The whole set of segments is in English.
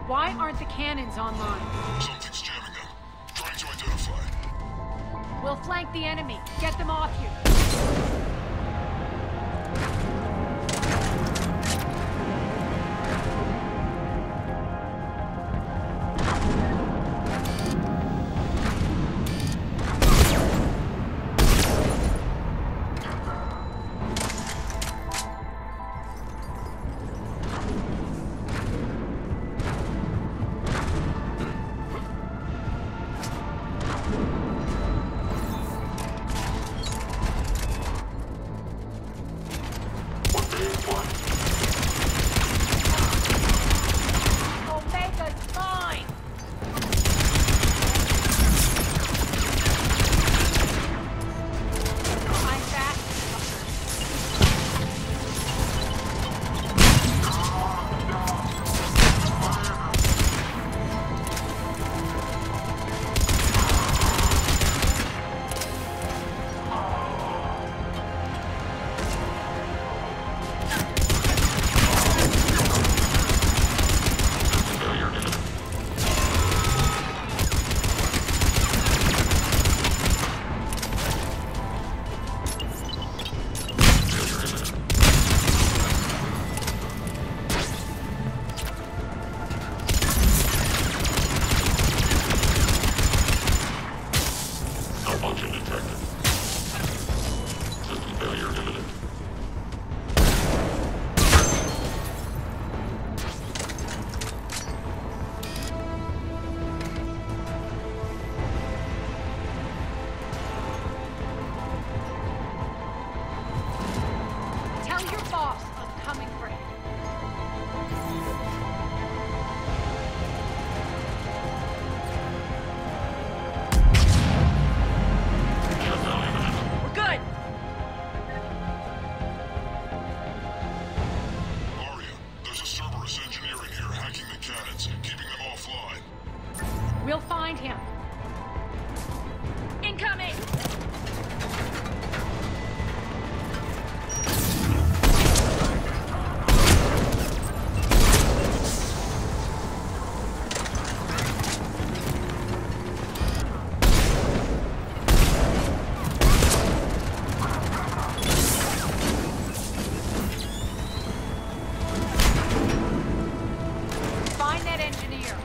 Why aren't the cannons online? Something's jamming them. Trying to identify. We'll flank the enemy. Get them off you. We'll find him. Incoming! Find that engineer.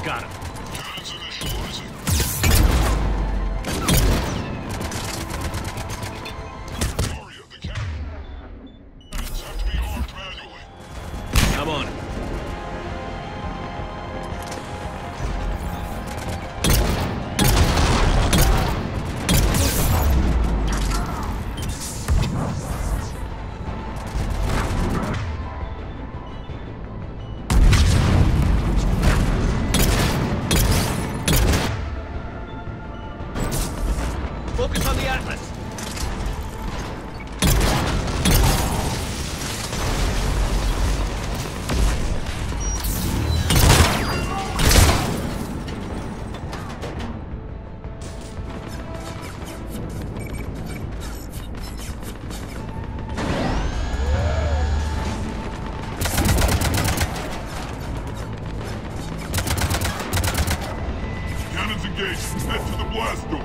Got him. Cannons initializing. Aria, the cannons have to be armed manually. I'm on it. Focus on the Atlas. Cannons engaged. Head to the blast door.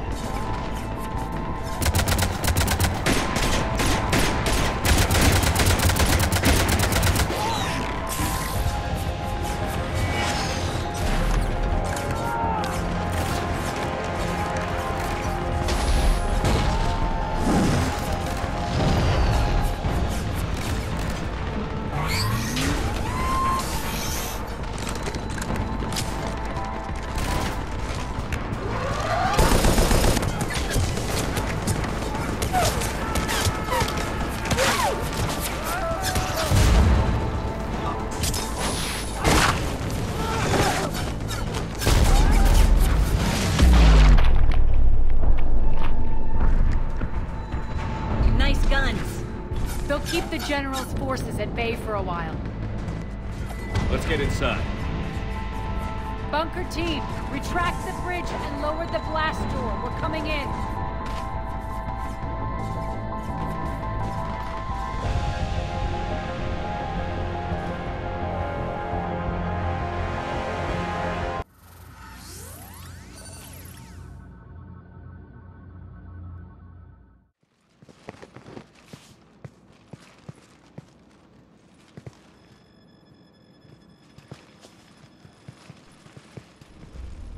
General's forces at bay for a while. Let's get inside. Bunker team, retract the bridge and lower the blast door. We're coming in.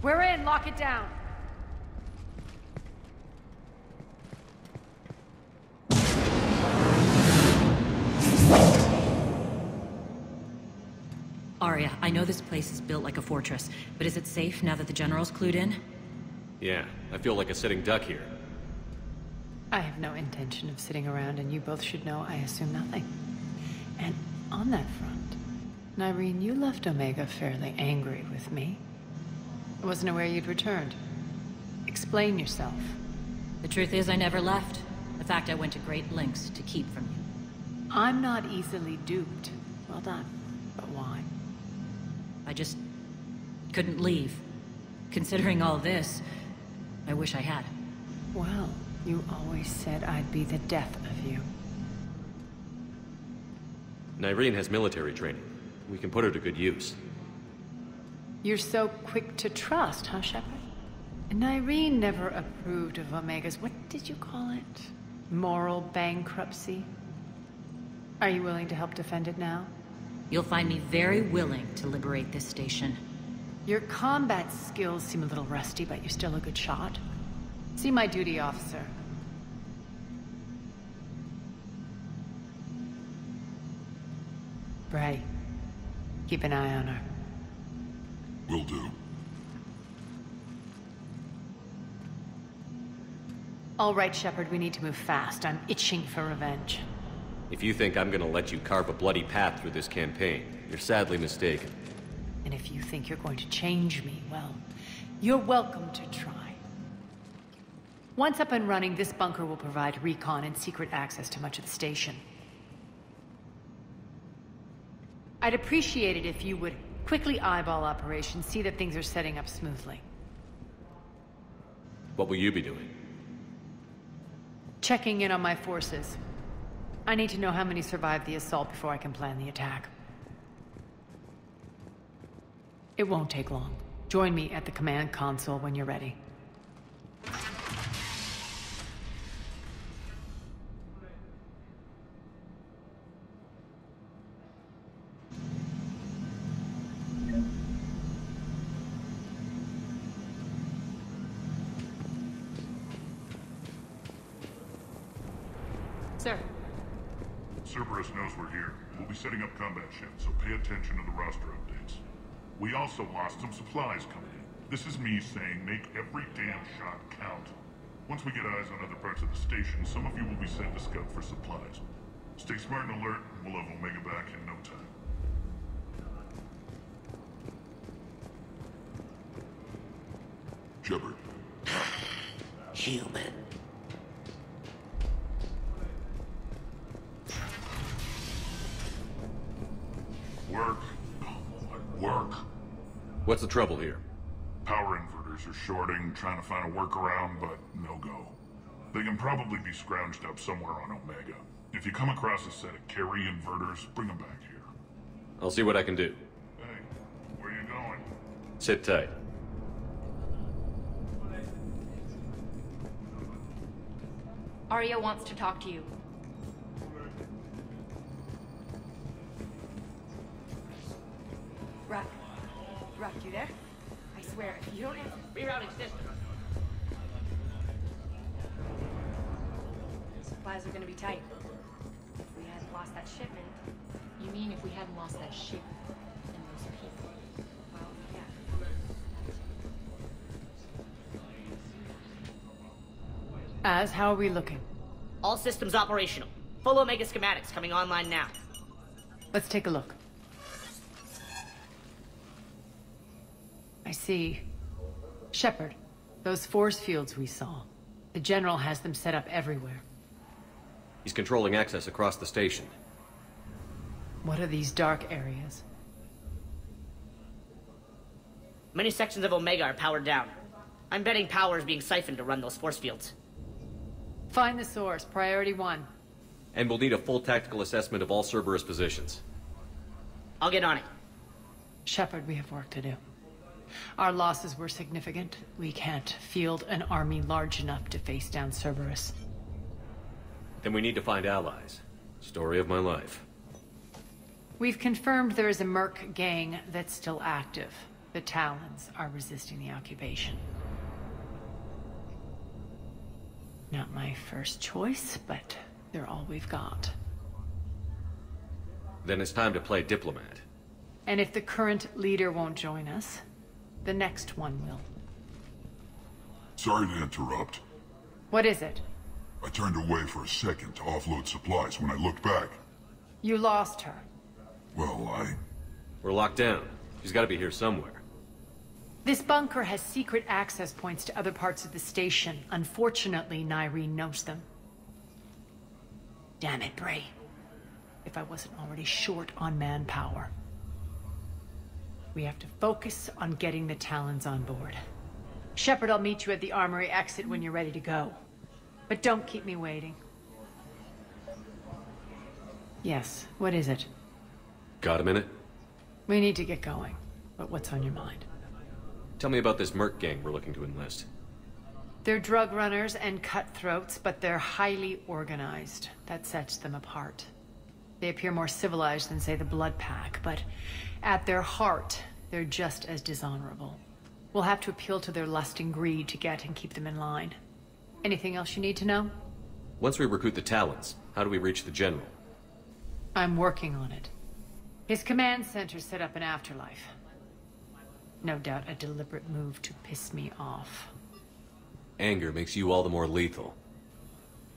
We're in. Lock it down. Arya, I know this place is built like a fortress, but is it safe now that the General's clued in? Yeah, I feel like a sitting duck here. I have no intention of sitting around, and you both should know I assume nothing. And on that front, Nyreen, you left Omega fairly angry with me. I wasn't aware you'd returned. Explain yourself. The truth is, I never left. In fact, I went to great lengths to keep from you. I'm not easily duped. Well done. But why? I just couldn't leave. Considering all this, I wish I had. Well, you always said I'd be the death of you. Nyreen has military training. We can put her to good use. You're so quick to trust, huh, Shepard? Nyreen never approved of Omega's, what did you call it? Moral bankruptcy? Are you willing to help defend it now? You'll find me very willing to liberate this station. Your combat skills seem a little rusty, but you're still a good shot. See my duty officer. Bray, keep an eye on her. Will do. All right, Shepard, we need to move fast. I'm itching for revenge. If you think I'm gonna let you carve a bloody path through this campaign, you're sadly mistaken. And if you think you're going to change me, well, you're welcome to try. Once up and running, this bunker will provide recon and secret access to much of the station. I'd appreciate it if you would quickly eyeball operations, see that things are setting up smoothly. What will you be doing? Checking in on my forces. I need to know how many survived the assault before I can plan the attack. It won't take long. Join me at the command console when you're ready. Sir. Cerberus knows we're here. We'll be setting up combat shifts, so pay attention to the roster updates. We also lost some supplies coming in. This is me saying make every damn shot count. Once we get eyes on other parts of the station, some of you will be sent to scout for supplies. Stay smart and alert, and we'll have Omega back in no time. Shepard. Human. Work. Work. What's the trouble here? Power inverters are shorting, trying to find a workaround, but no go. They can probably be scrounged up somewhere on Omega. If you come across a set of carry inverters, bring them back here. I'll see what I can do. Hey, where you going? Sit tight. Arya wants to talk to you. Rock. Rock, you there? I swear, if you don't answer, rerouting system. Supplies are gonna be tight. If we hadn't lost that shipment. You mean if we hadn't lost that ship and those people? Well, yeah. How are we looking? All systems operational. Full Omega schematics coming online now. Let's take a look. I see. Shepard, those force fields we saw. The General has them set up everywhere. He's controlling access across the station. What are these dark areas? Many sections of Omega are powered down. I'm betting power is being siphoned to run those force fields. Find the source, priority 1. And we'll need a full tactical assessment of all Cerberus positions. I'll get on it. Shepard, we have work to do. Our losses were significant. We can't field an army large enough to face down Cerberus. Then we need to find allies. Story of my life. We've confirmed there is a Merc gang that's still active. The Talons are resisting the occupation. Not my first choice, but they're all we've got. Then it's time to play diplomat. And if the current leader won't join us, the next one will. Sorry to interrupt. What is it? I turned away for a second to offload supplies. When I looked back, You lost her. well, We're locked down. She's got to be here somewhere. This bunker has secret access points to other parts of the station. Unfortunately, Nyreen knows them. Damn it, Bray. If I wasn't already short on manpower. We have to focus on getting the Talons on board. Shepard, I'll meet you at the armory exit when you're ready to go. But don't keep me waiting. Yes, what is it? Got a minute? We need to get going. But what's on your mind? Tell me about this Merc gang we're looking to enlist. They're drug runners and cutthroats, but they're highly organized. That sets them apart. They appear more civilized than, say, the Blood Pack, but at their heart, they're just as dishonorable. We'll have to appeal to their lust and greed to get and keep them in line. Anything else you need to know? Once we recruit the Talons, how do we reach the General? I'm working on it. His command center set up an afterlife. No doubt a deliberate move to piss me off. Anger makes you all the more lethal.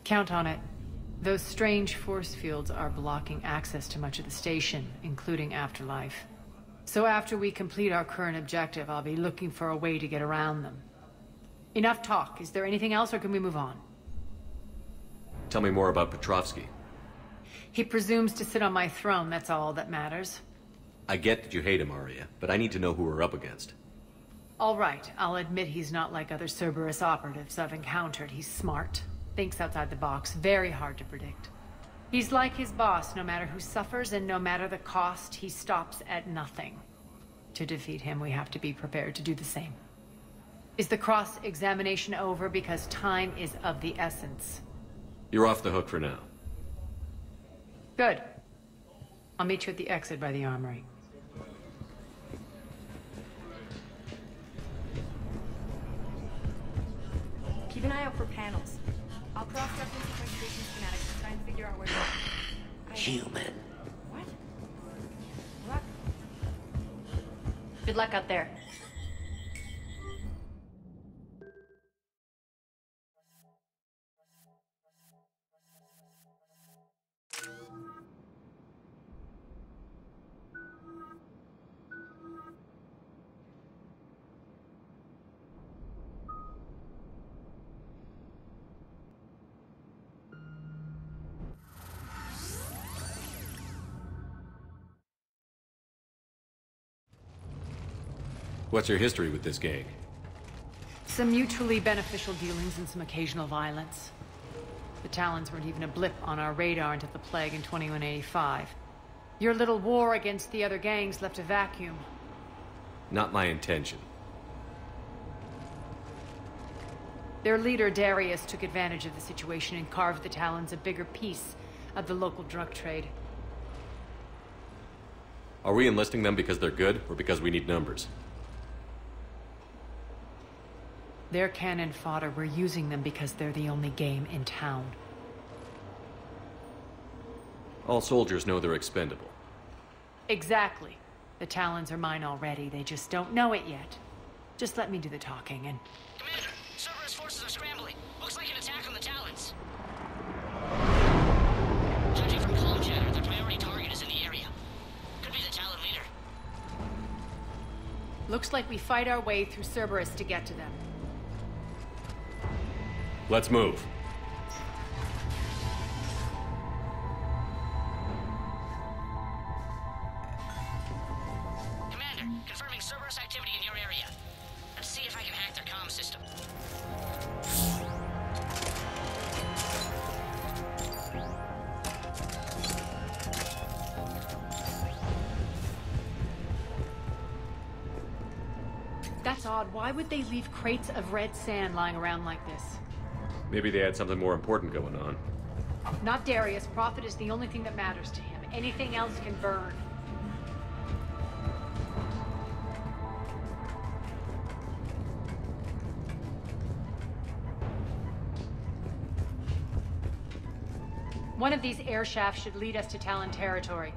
Count on it. Those strange force fields are blocking access to much of the station, including Afterlife. So after we complete our current objective, I'll be looking for a way to get around them. Enough talk. Is there anything else, or can we move on? Tell me more about Petrovsky. He presumes to sit on my throne, that's all that matters. I get that you hate him, Arya, but I need to know who we're up against. All right, I'll admit he's not like other Cerberus operatives I've encountered. He's smart, thinks outside the box, very hard to predict. He's like his boss, no matter who suffers and no matter the cost, he stops at nothing. To defeat him, we have to be prepared to do the same. Is the cross-examination over? Because time is of the essence. You're off the hook for now. Good. I'll meet you at the exit by the armory. Keep an eye out for panels. I'll cross-reference the presentation schematics and try and figure out where to go. Human. What? Luck. Good luck out there. What's your history with this gang? Some mutually beneficial dealings and some occasional violence. The Talons weren't even a blip on our radar until the plague in 2185. Your little war against the other gangs left a vacuum. Not my intention. Their leader, Darius, took advantage of the situation and carved the Talons a bigger piece of the local drug trade. Are we enlisting them because they're good, or because we need numbers? They're cannon fodder. We're using them because they're the only game in town. All soldiers know they're expendable. Exactly. The Talons are mine already. They just don't know it yet. Just let me do the talking and... Commander, Cerberus forces are scrambling. Looks like an attack on the Talons. Judging from comm chatter, their priority target is in the area. Could be the Talon leader. Looks like we fight our way through Cerberus to get to them. Let's move. facade, why would they leave crates of red sand lying around like this? Maybe they had something more important going on. Not Darius. Profit is the only thing that matters to him. Anything else can burn. One of these air shafts should lead us to Talon territory.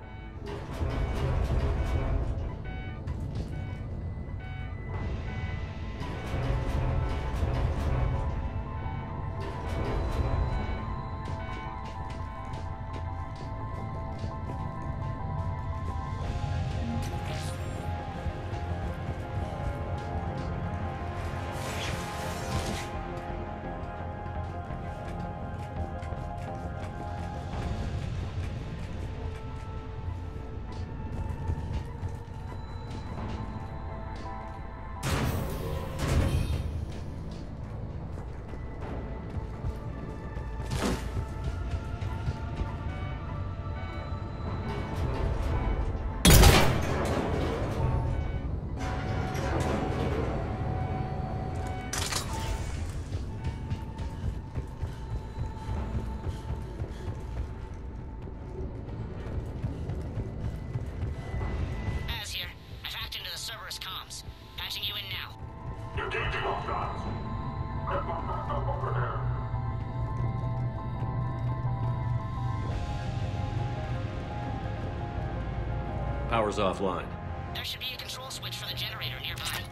Power's offline. There should be a control switch for the generator nearby.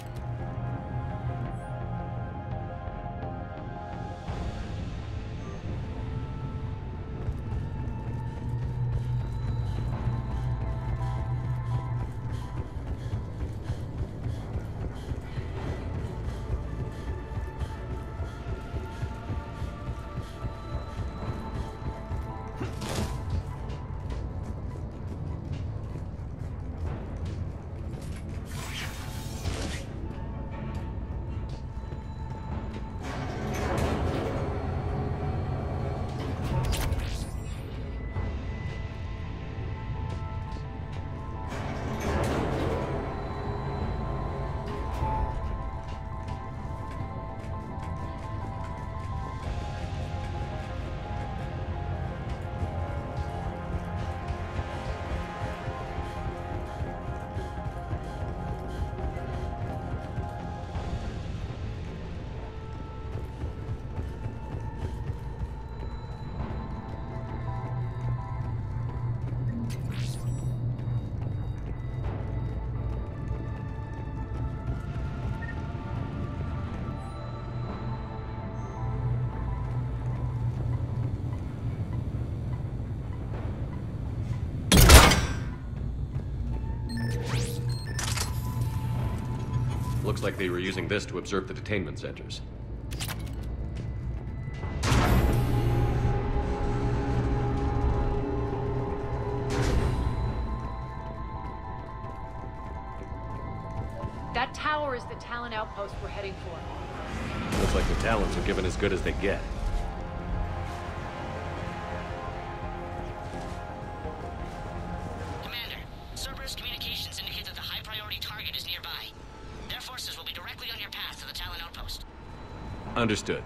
Looks like they were using this to observe the detainment centers. That tower is the Talon outpost we're heading for. Looks like the Talons are given as good as they get. Commander, Cerberus communications indicate that the high-priority target is nearby. Their forces will be directly on your path to the Talon outpost. Understood.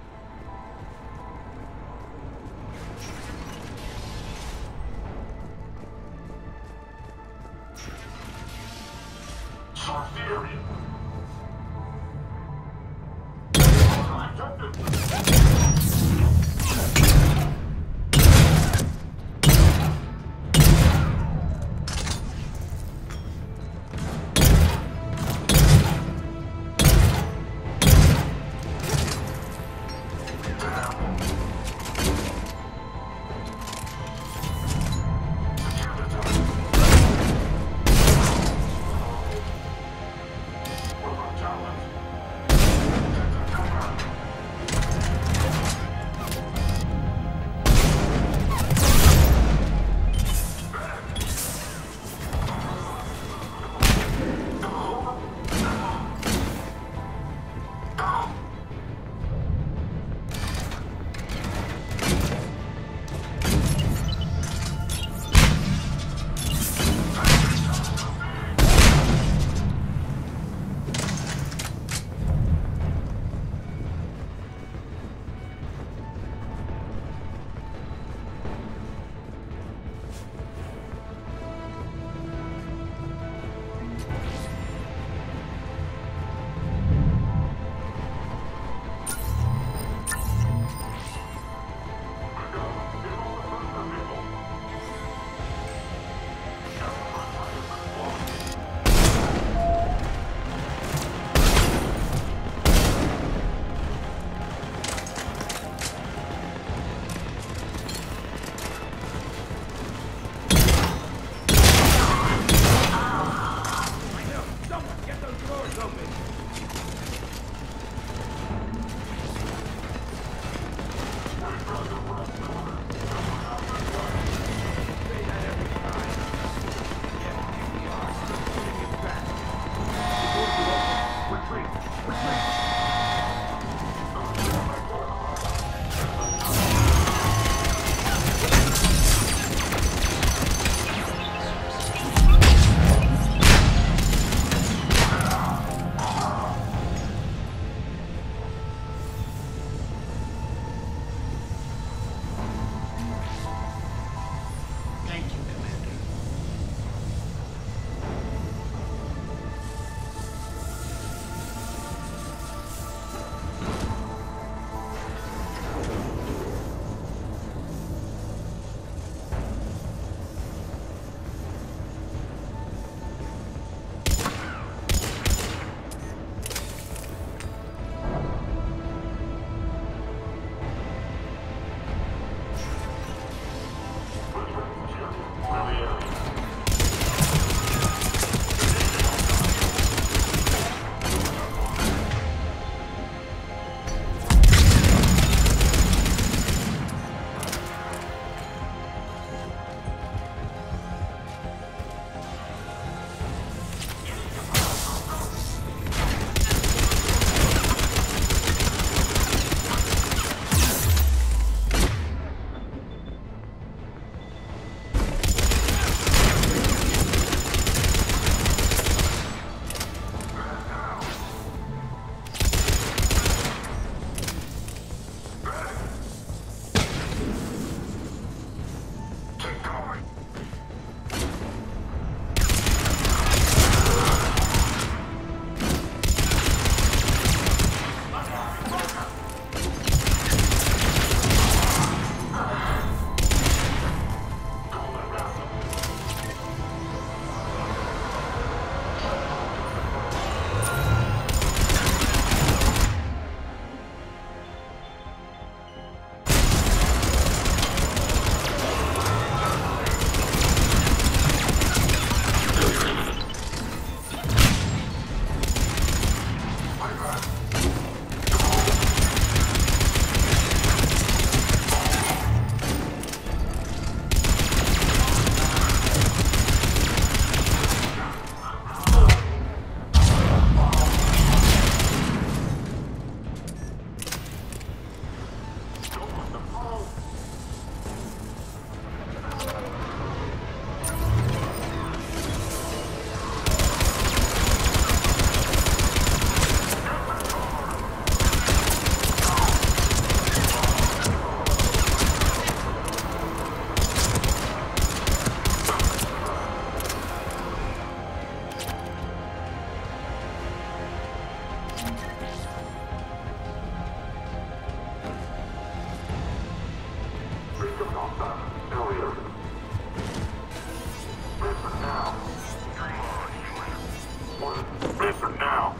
Listen now.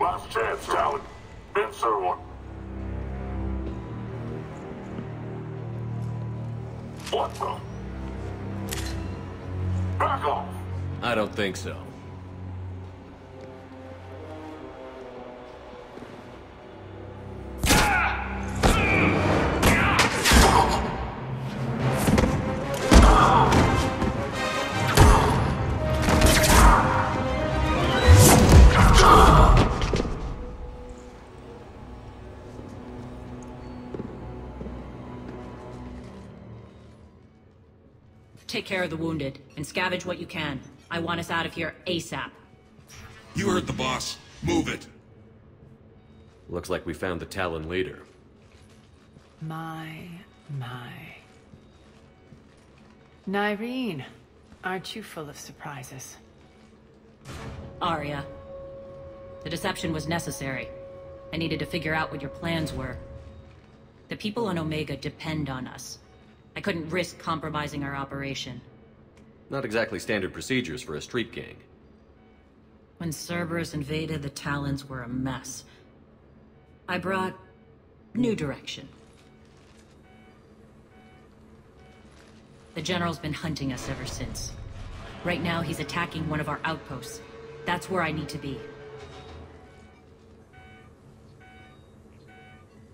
Last chance, Talon. Answer one. What the? Back off! I don't think so. Take care of the wounded, and scavenge what you can. I want us out of here ASAP. You heard the boss. Move it. Looks like we found the Talon leader. My. Nyreen, aren't you full of surprises? Arya. The deception was necessary. I needed to figure out what your plans were. The people on Omega depend on us. I couldn't risk compromising our operation. Not exactly standard procedures for a street gang. When Cerberus invaded, the Talons were a mess. I brought new direction. The General's been hunting us ever since. Right now, he's attacking one of our outposts. That's where I need to be.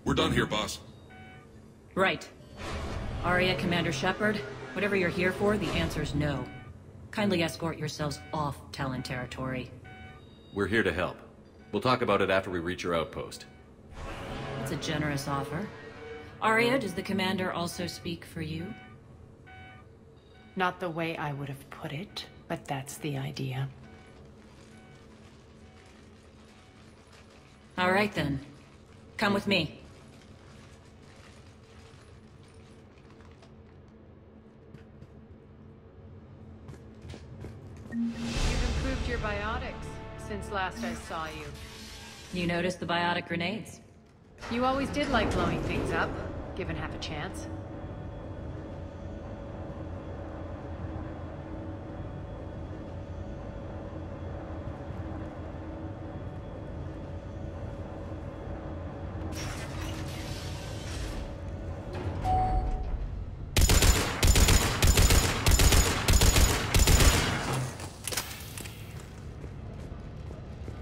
We're done here, boss. Right. Arya, Commander Shepard, whatever you're here for, the answer's no. Kindly escort yourselves off Talon territory. We're here to help. We'll talk about it after we reach your outpost. That's a generous offer. Arya, does the Commander also speak for you? Not the way I would have put it, but that's the idea. All right then. Come with me. You've improved your biotics since last I saw you. You noticed the biotic grenades? You always did like blowing things up, given half a chance.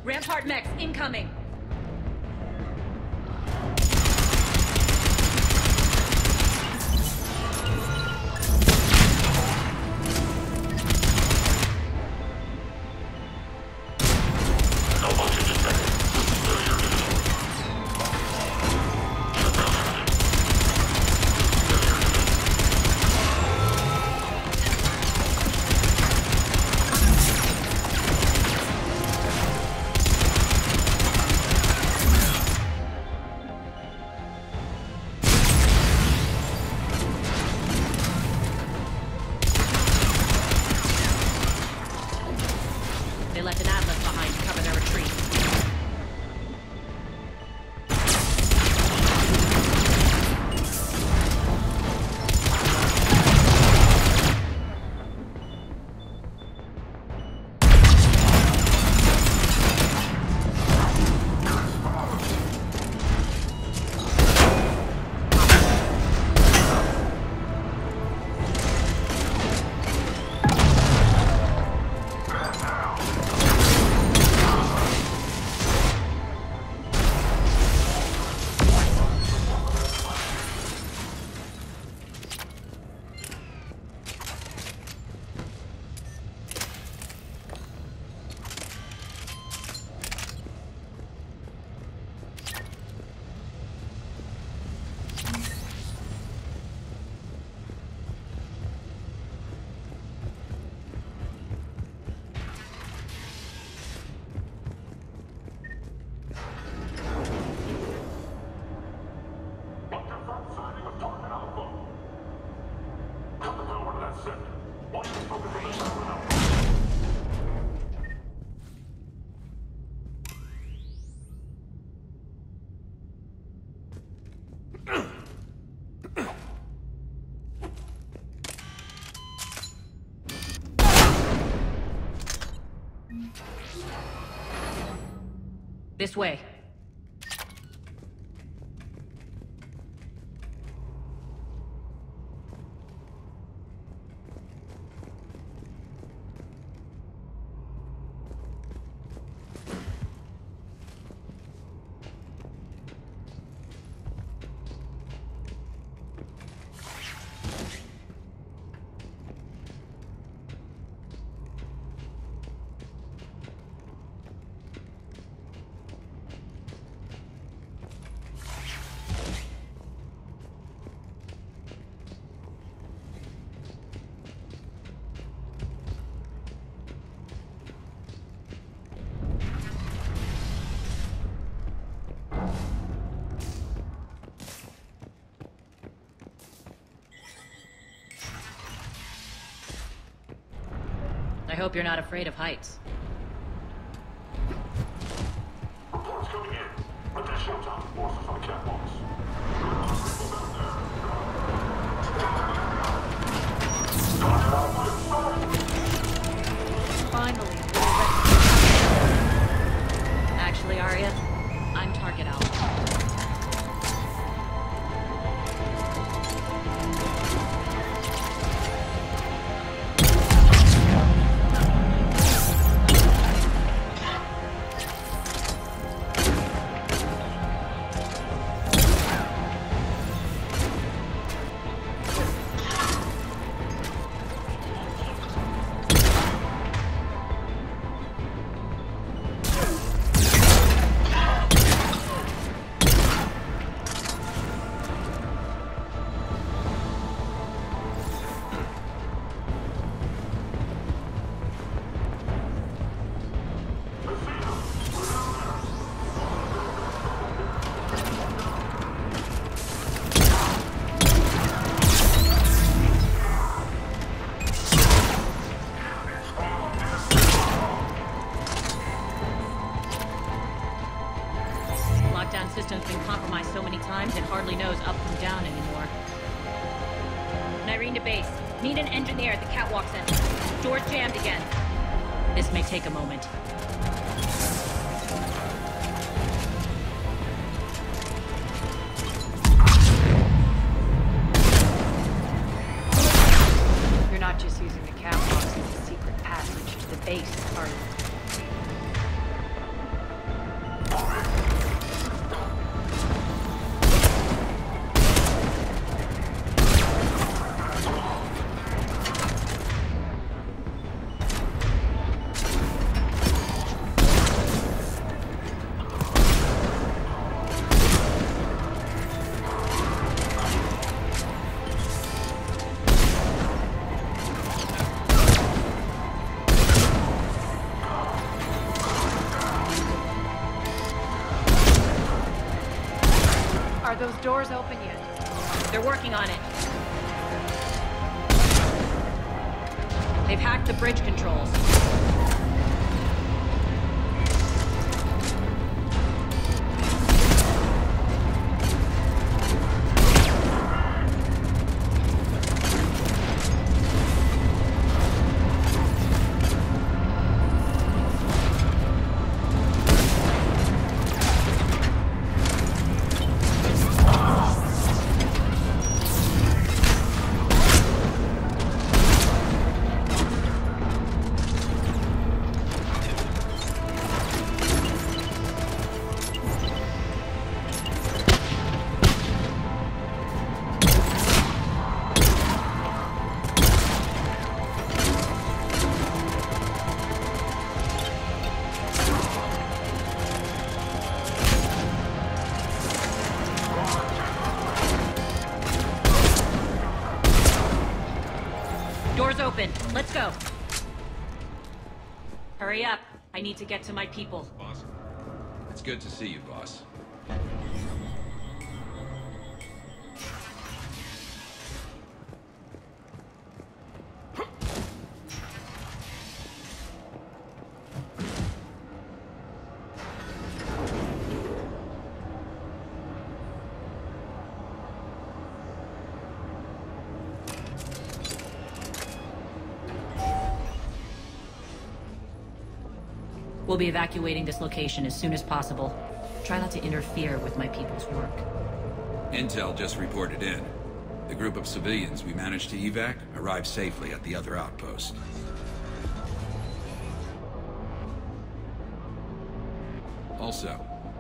Rampart mechs incoming! This way. I hope you're not afraid of heights. Reports coming in. Additional time forces on the catwalks. Finally, actually, Arya, I'm target out. System's been compromised so many times it hardly knows up from down anymore. Nyrene to base. Need an engineer at the catwalk center. Door's jammed again. This may take a moment. You're not just using the catwalks as a secret passage to the base, are you? Are those doors open yet? They're working on it. They've hacked the bridge controls. Door's open. Let's go. Hurry up. I need to get to my people. Boss. It's good to see you, boss. We'll be evacuating this location as soon as possible. Try not to interfere with my people's work. Intel just reported in. The group of civilians we managed to evac arrived safely at the other outpost. Also,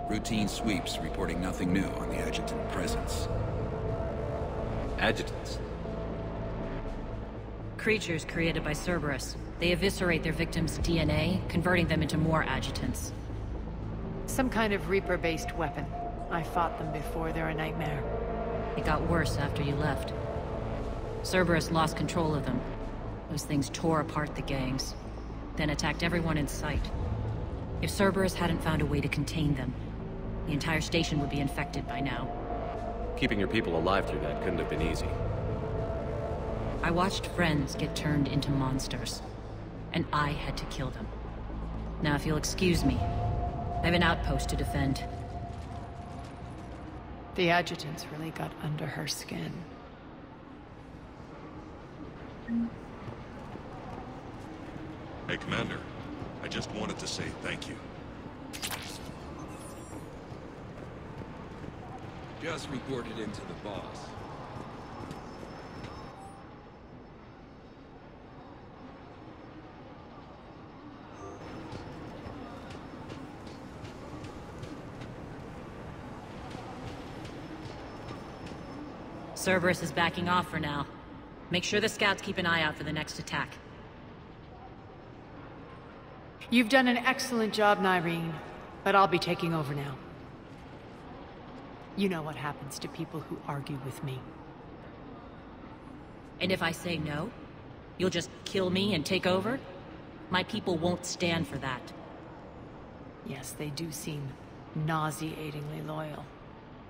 routine sweeps reporting nothing new on the adjutant presence. Adjutants? Creatures created by Cerberus. They eviscerate their victims' DNA, converting them into more adjutants. Some kind of Reaper-based weapon. I fought them before, they're a nightmare. It got worse after you left. Cerberus lost control of them. Those things tore apart the gangs, then attacked everyone in sight. If Cerberus hadn't found a way to contain them, the entire station would be infected by now. Keeping your people alive through that couldn't have been easy. I watched friends get turned into monsters, and I had to kill them. Now, if you'll excuse me, I have an outpost to defend. The adjutants really got under her skin. Hey, Commander. I just wanted to say thank you. Just reported into the boss. Cerberus is backing off for now. Make sure the scouts keep an eye out for the next attack. You've done an excellent job, Nyreen, but I'll be taking over now. You know what happens to people who argue with me. And if I say no, you'll just kill me and take over? My people won't stand for that. Yes, they do seem nauseatingly loyal.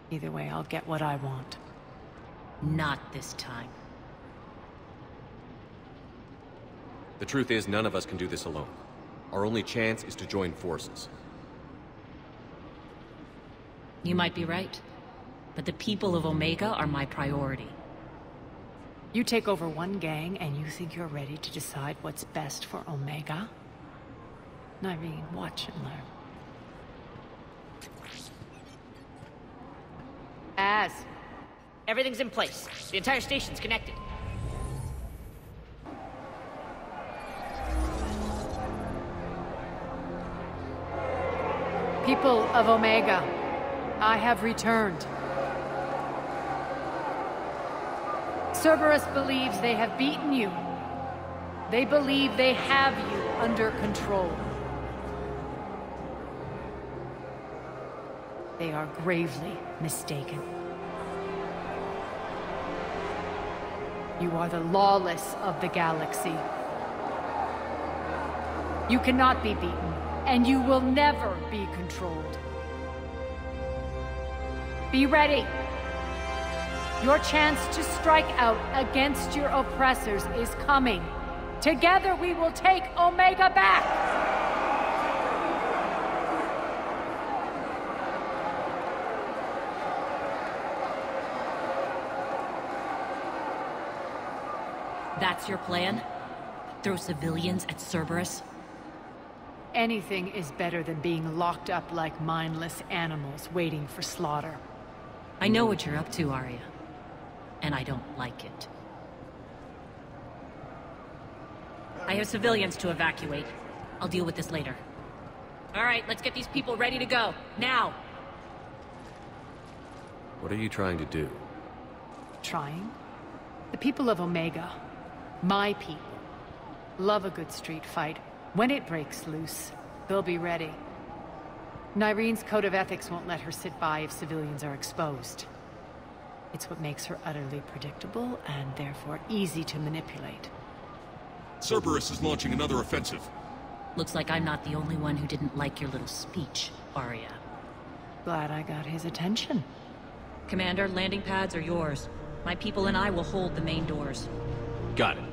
Either way, I'll get what I want. Not this time. The truth is, none of us can do this alone. Our only chance is to join forces. You might be right, but the people of Omega are my priority. You take over one gang and you think you're ready to decide what's best for Omega? Nyreen, watch and learn. Everything's in place. The entire station's connected. People of Omega, I have returned. Cerberus believes they have beaten you. They believe they have you under control. They are gravely mistaken. You are the lawless of the galaxy. You cannot be beaten, and you will never be controlled. Be ready. Your chance to strike out against your oppressors is coming. Together we will take Omega back! That's your plan? Throw civilians at Cerberus? Anything is better than being locked up like mindless animals waiting for slaughter. I know what you're up to, Arya. And I don't like it. I have civilians to evacuate. I'll deal with this later. All right, let's get these people ready to go. Now! What are you trying to do? Trying? The people of Omega, my people, love a good street fight. When it breaks loose, they'll be ready. Nyreen's code of ethics won't let her sit by if civilians are exposed. It's what makes her utterly predictable and therefore easy to manipulate. Cerberus is launching another offensive. Looks like I'm not the only one who didn't like your little speech, Arya. Glad I got his attention. Commander, landing pads are yours. My people and I will hold the main doors. Got it.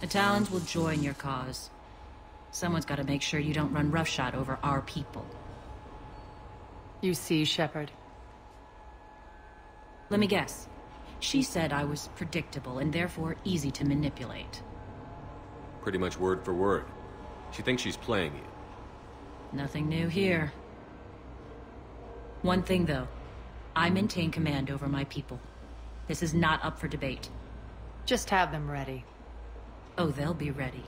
Talons will join your cause. Someone's got to make sure you don't run roughshod over our people. You see, Shepard. Let me guess. She said I was predictable and therefore easy to manipulate. Pretty much word for word. She thinks she's playing you. Nothing new here. One thing, though. I maintain command over my people. This is not up for debate. Just have them ready. Oh, they'll be ready.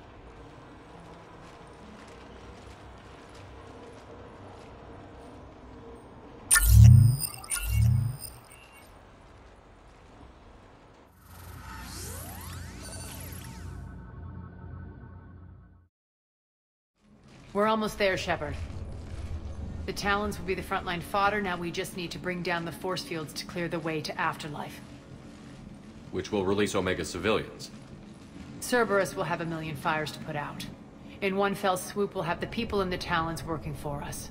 We're almost there, Shepard. The Talons will be the frontline fodder, now we just need to bring down the force fields to clear the way to Afterlife. Which will release Omega civilians. Cerberus will have a million fires to put out. In one fell swoop, we'll have the people in the Talons working for us.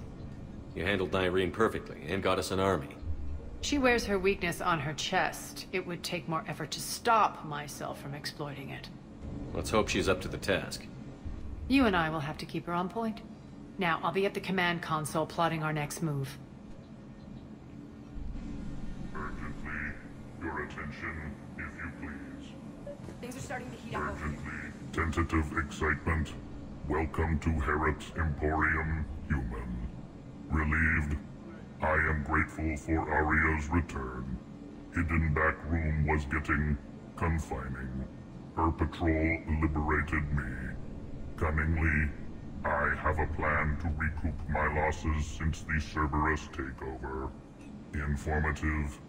You handled Irene perfectly, and got us an army. She wears her weakness on her chest. It would take more effort to stop myself from exploiting it. Let's hope she's up to the task. You and I will have to keep her on point. Now, I'll be at the command console plotting our next move. Urgently, your attention, if you please. Things are starting to heat up. Urgently, tentative excitement. Welcome to Herod's Emporium, human. Relieved, I am grateful for Aria's return. Hidden back room was getting confining. Her patrol liberated me. Cunningly, I have a plan to recoup my losses since the Cerberus takeover. Informative.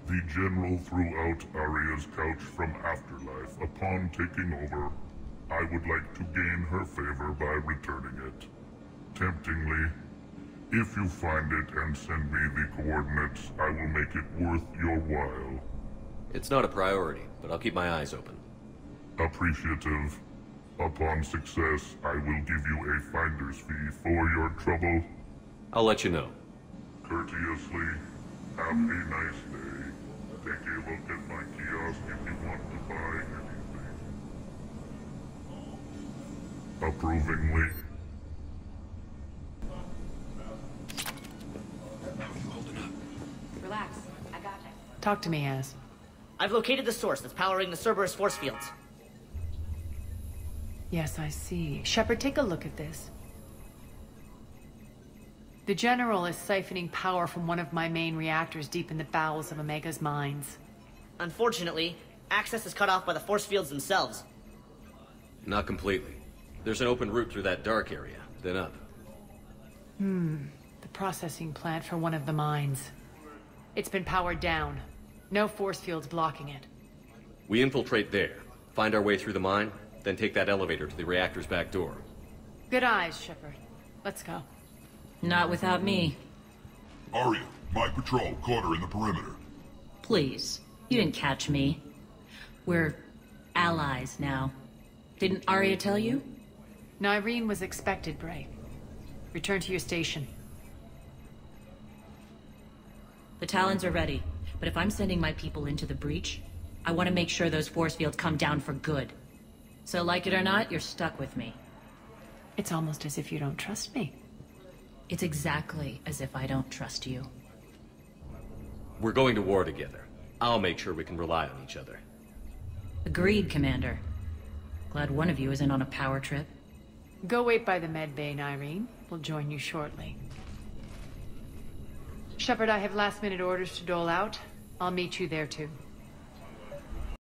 The General threw out Aria's couch from Afterlife. Upon taking over, I would like to gain her favor by returning it. Temptingly, if you find it and send me the coordinates, I will make it worth your while. It's not a priority, but I'll keep my eyes open. Appreciative. Upon success, I will give you a finder's fee for your trouble. I'll let you know. Courteously, have a nice day. Take a look at my kiosk if you want to buy anything. Approvingly. How are you holding up? Relax. I got it. Talk to me, Az. I've located the source that's powering the Cerberus force fields. Yes, I see. Shepard, take a look at this. The General is siphoning power from one of my main reactors deep in the bowels of Omega's mines. Unfortunately, access is cut off by the force fields themselves. Not completely. There's an open route through that dark area, then up. The processing plant for one of the mines. It's been powered down. No force fields blocking it. We infiltrate there, find our way through the mine, then take that elevator to the reactor's back door. Good eyes, Shepard. Let's go. Not without me. Aria, my patrol caught her in the perimeter. Please. You didn't catch me. We're allies now. Didn't Aria tell you? Irene was expected, Bray. Return to your station. The Talons are ready, but if I'm sending my people into the breach, I want to make sure those force fields come down for good. So like it or not, you're stuck with me. It's almost as if you don't trust me. It's exactly as if I don't trust you. We're going to war together. I'll make sure we can rely on each other. Agreed, Commander. Glad one of you isn't on a power trip. Go wait by the med bay, Irene. We'll join you shortly. Shepard, I have last-minute orders to dole out. I'll meet you there too.